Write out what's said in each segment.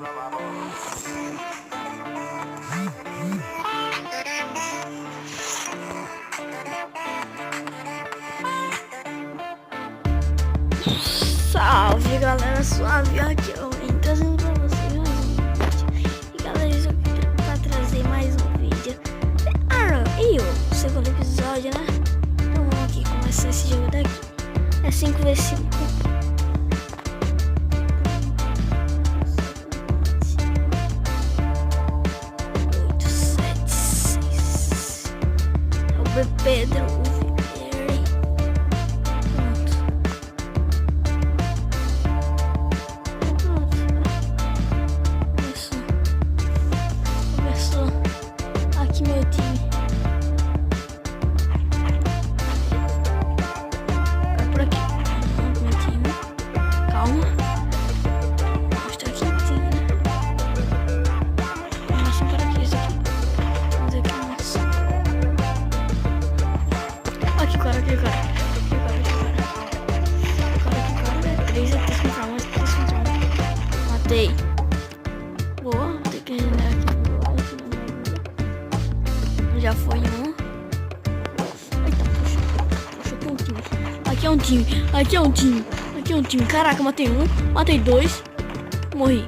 Salve galera, suave, aqui eu venho trazendo pra vocês mais um vídeo. E galera, eu quero pra trazer mais um vídeo. E o segundo episódio, né? Então vamos aqui começar esse jogo daqui. É 5v5. Pedro, o Vieira. Pronto. Começou. Aqui meu time. Vai por aqui. Pronto, meu time. Calma. Mostra aqui o time, né? Nossa, por aqui, isso aqui. Vamos aqui, nossa. Aqui, cara. É 3 contra 1, 3 contra 1. Matei. Boa, tem que regenerar aqui. Já foi um. Eita, puxa, aqui é um time. Caraca, matei um, matei dois. Morri.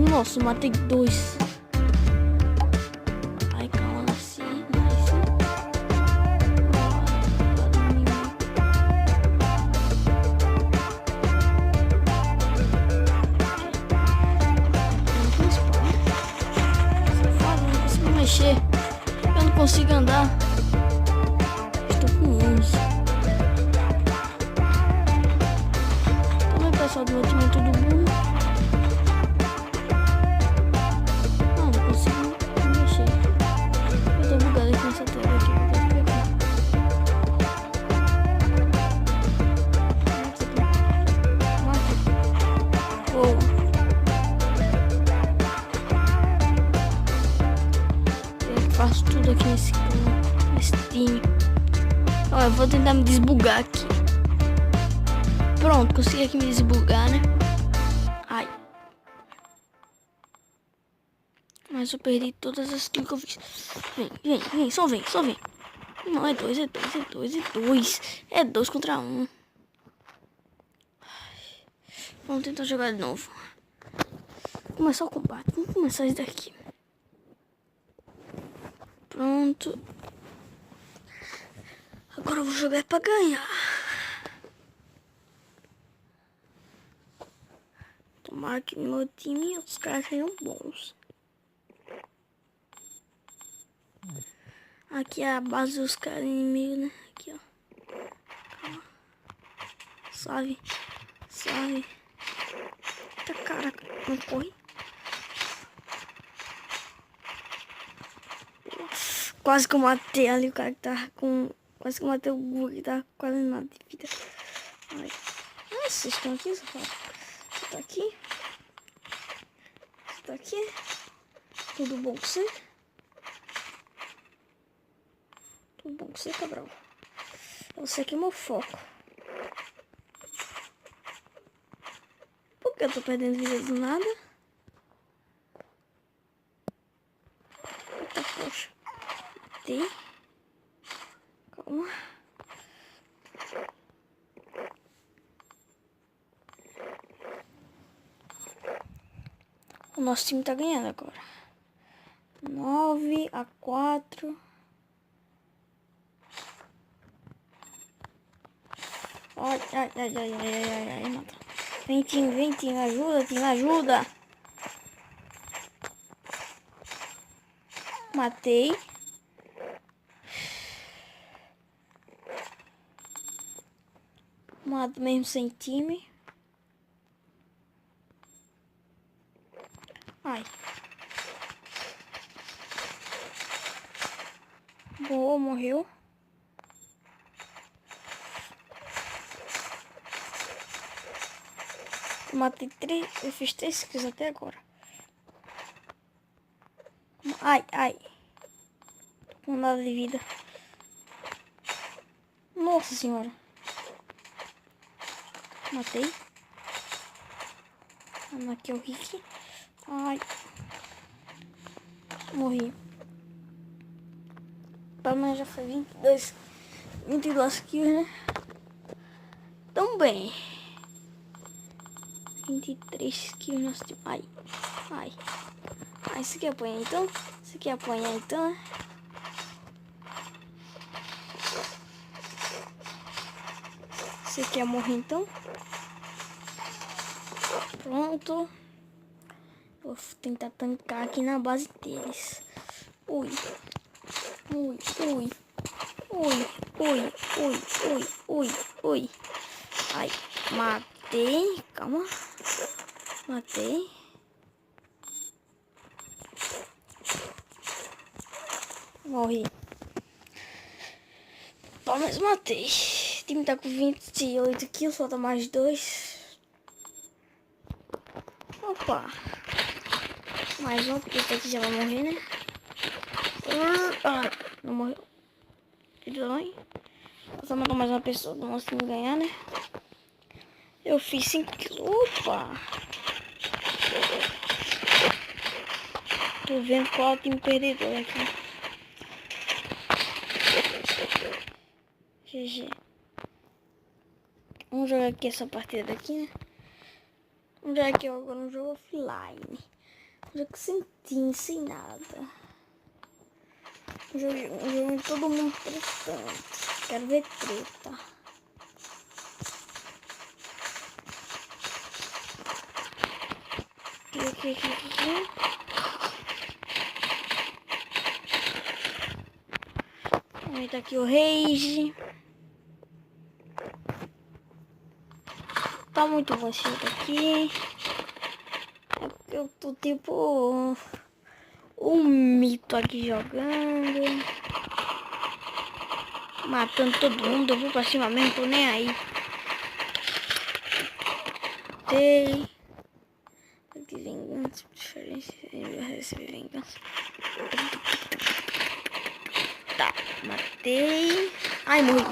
Nossa, matei dois. Ai, calma, assim, nice. Eu não consigo andar. Estou com 11. Também o pessoal do meu time é tudo burro. Não consigo me mexer. Eu tô bugado aqui nessa tela aqui. Faço tudo aqui nesse time. Ó, eu vou tentar me desbugar aqui. Pronto, consegui aqui me desbugar, né? Ai. Mas eu perdi todas as kills que eu fiz. Vem, só vem. Não, é 2. É 2 contra 1. Vamos tentar jogar de novo. Vou começar o combate. Vamos começar isso daqui. Pronto. Agora eu vou jogar pra ganhar. Tomara que meu time e os caras sejam bons. Aqui é a base dos caras inimigos, né? Aqui, ó. Calma. Suave. Eita, caraca. Não corre. Quase que eu matei ali o cara que tava com... Quase que eu matei o Gu que tava com quase nada de vida. Ai. Nossa, vocês estão aqui, safado? Você tá aqui? Tudo bom com você? Tudo bom com você, Cabral? Você aqui é meu foco. Por que eu tô perdendo vida do nada? Eita, poxa. Matei. Calma. O nosso time tá ganhando agora. 9-4. Ai, mata. Vem time, ajuda. Matei. Mato mesmo sem time. Ai. Boa, morreu. Matei 3. Eu fiz 3 kills até agora. Ai. Tô com nada de vida. Nossa senhora. Matei. Aqui é o Rick. Ai. Morri. Pelo menos já foi 22 kills, né? Tão bem. 23 kills nosso time. Ai. Ai. Ai, você quer apanhar então? Você quer apanhar então, né? Você quer morrer então? Pronto. Vou tentar tancar aqui na base deles. Ui. Ui, ui. Ui, ui, ui, ui, ui, ui. Ai, matei. Calma. Matei. Morri. Pelo menos matei. O time tá com 28 kills, falta mais 2. Opa. Mais um, porque esse aqui já vai morrer, né? Ah, não morreu. Tudo bem? Só matar mais uma pessoa do nosso time ganhar, né? Eu fiz 5 kills. Opa! Tô vendo qual é o time perdedor aqui. GG. Vamos jogar aqui essa partida daqui, né? Vamos jogar aqui agora um jogo offline. Um jogo sem team, sem nada. Um jogo em todo mundo tretando. Quero ver treta. Aqui. Vamos tá aqui o Rage. Tá muito bom esse jogo aqui. É porque eu tô tipo um mito aqui jogando. Matando todo mundo. Eu vou pra cima mesmo, tô nem aí. Matei. Aqui vingança. Receber vingança. Tá, matei. Ai, morri,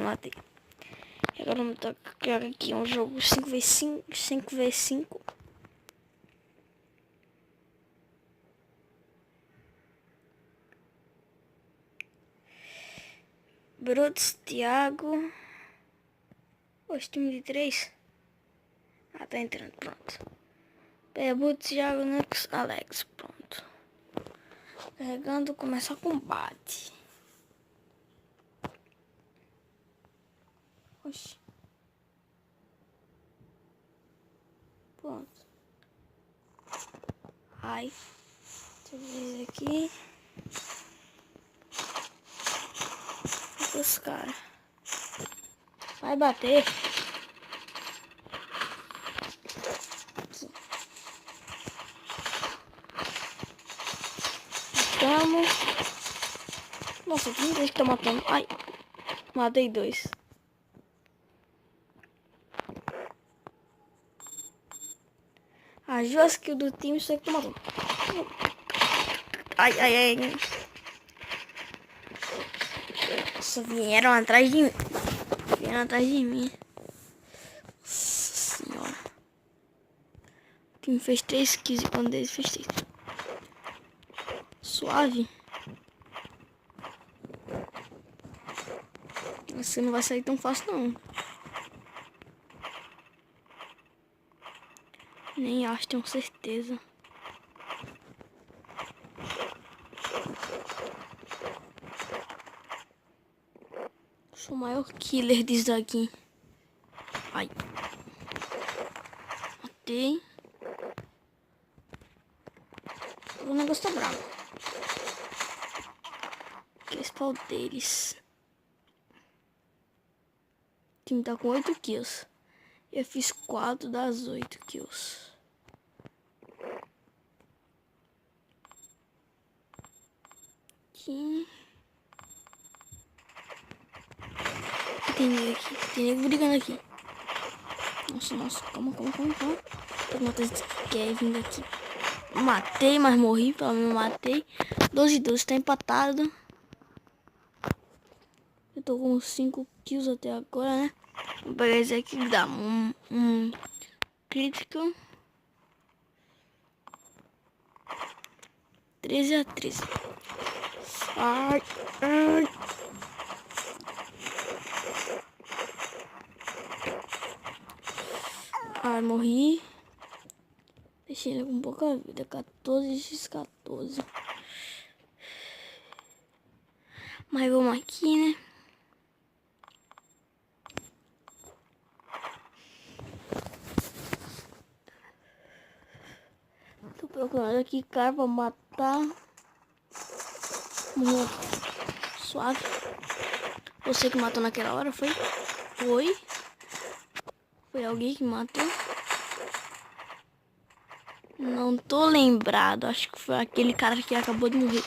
matei. E agora vamos jogar aqui um jogo 5x5. Brutus, Thiago. Poxa, time de 3. Ah, tá entrando, pronto. Brutus, Thiago, Nux, Alex, pronto. Carregando, começa o combate. Oxi. Pronto. Ai. Deixa eu ver aqui. Os caras. Vai bater. Aqui. Matamos. Nossa, tem dois que tá matando. Ai. Matei 2. As duas kills do time, isso aqui tá matando. Ai. Nossa, vieram atrás de mim. Nossa senhora. O time fez 3 kills e quando deles fez 3. Suave. Você não vai sair tão fácil não. Nem acho, tenho certeza. Sou o maior killer disso daqui. Ai. Matei. O negócio tá bravo. Que é esse pau deles. O time tá com 8 kills. Eu fiz 4 das 8 kills. Aqui. Tem nego brigando aqui. Nossa, calma. Vou matar esse Kevin daqui. Matei, mas morri, pelo menos matei. 12-12, tá empatado. Eu tô com 5 kills até agora, né? Vou pegar esse aqui que dá um critical. 13 a 13. Ai, ai. Ai, morri. Deixei ele com pouca vida. 14x14. Mas vamos aqui, né? Tô procurando aqui cara pra matar. Morreu. Suave. Você que matou naquela hora, foi? Foi. Foi alguém que matou? Não tô lembrado. Acho que foi aquele cara que acabou de morrer.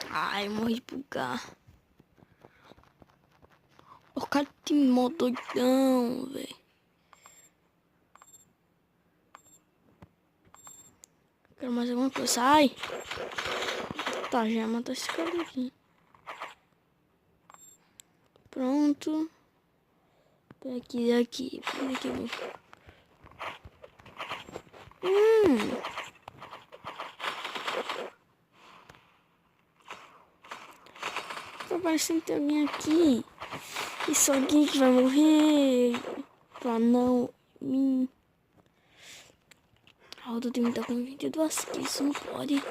Ai, morri pro carro. O cara tem mó doidão, velho. Quero mais alguma coisa. Sai! Tá, já matou esse cara aqui. Pronto. Daqui. Daqui. Tá parecendo que tem alguém aqui. Isso alguém que vai morrer. Pra não me... A outra time tá com 22 kills, isso não pode.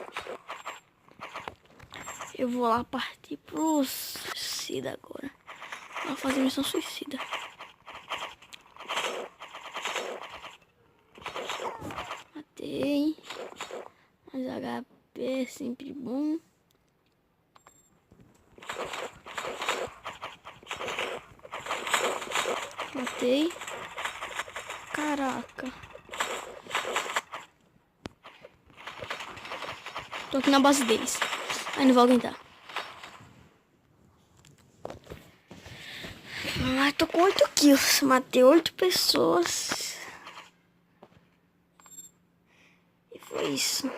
Eu vou lá partir pro suicida agora. Vou fazer missão suicida. Matei. Mais HP é sempre bom. Matei. Caraca. Tô aqui na base deles. Aí não vou aguentar. Ai, tô com 8 kills. Matei 8 pessoas. E foi isso.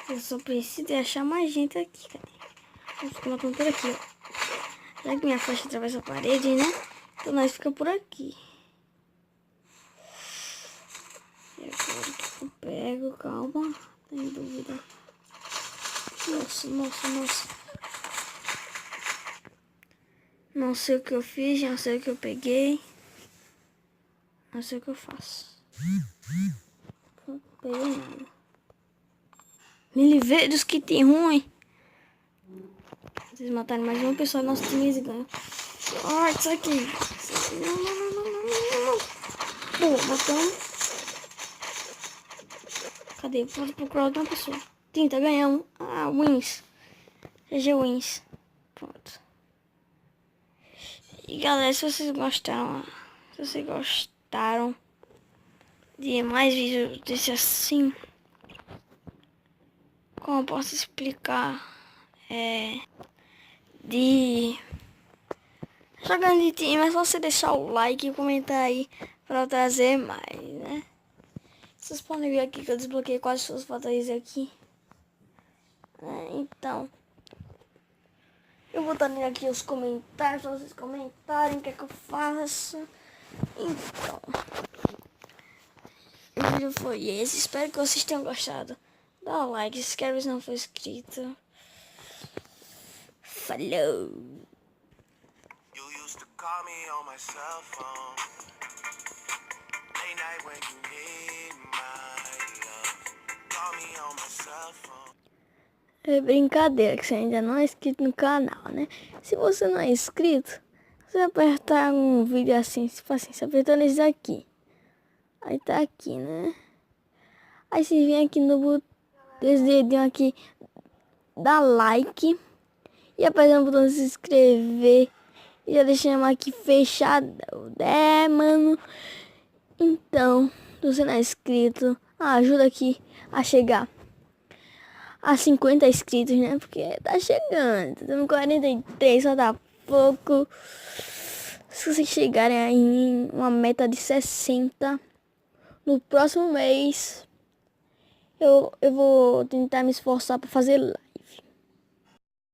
Eu só preciso achar mais gente aqui. Cadê? Vamos ficar matando por aqui, ó. Já que minha flecha atravessa a parede, né? Então nós ficamos por aqui. E agora que eu pego, calma. Tem dúvida. Nossa. Não sei o que eu fiz, não sei o que eu peguei. Não sei o que eu faço. Não peguei nada. Me livrei dos que tem ruim. Vocês mataram mais uma pessoa no nosso time e ganham. Ai, isso aqui. Não. Pô, matamos. Cadê? Pode procurar outra pessoa. 30, ganhamos. Ah, wins. GG wins. Pronto. E galera, se vocês gostaram de mais vídeos desse assim, como eu posso explicar, de jogando de time, é só você deixar o like e comentar aí pra eu trazer mais, né? Vocês podem ver aqui que eu desbloqueei quase suas fotos aqui. Então, eu vou botar aqui os comentários pra vocês comentarem o que é que eu faço. Então, o vídeo foi esse. Espero que vocês tenham gostado. Dá um like, se inscreve se não for inscrito. Falou! You used to call me on my cell phone. Late night when you need my love. Call me on my cell phone. É brincadeira que você ainda não é inscrito no canal, né? Se você não é inscrito, você vai apertar um vídeo assim, tipo assim, você apertando esse aqui. Aí tá aqui, né? Aí você vem aqui no botão, esse dedinho aqui, dá like. E aperta no botão de se inscrever. E já deixamos aqui fechado, mano? Então, se você não é inscrito, ajuda aqui a chegar a 50 inscritos, né? Porque tá chegando. Estamos 43, só dá pouco. Se vocês chegarem aí em uma meta de 60 no próximo mês, eu vou tentar me esforçar para fazer live.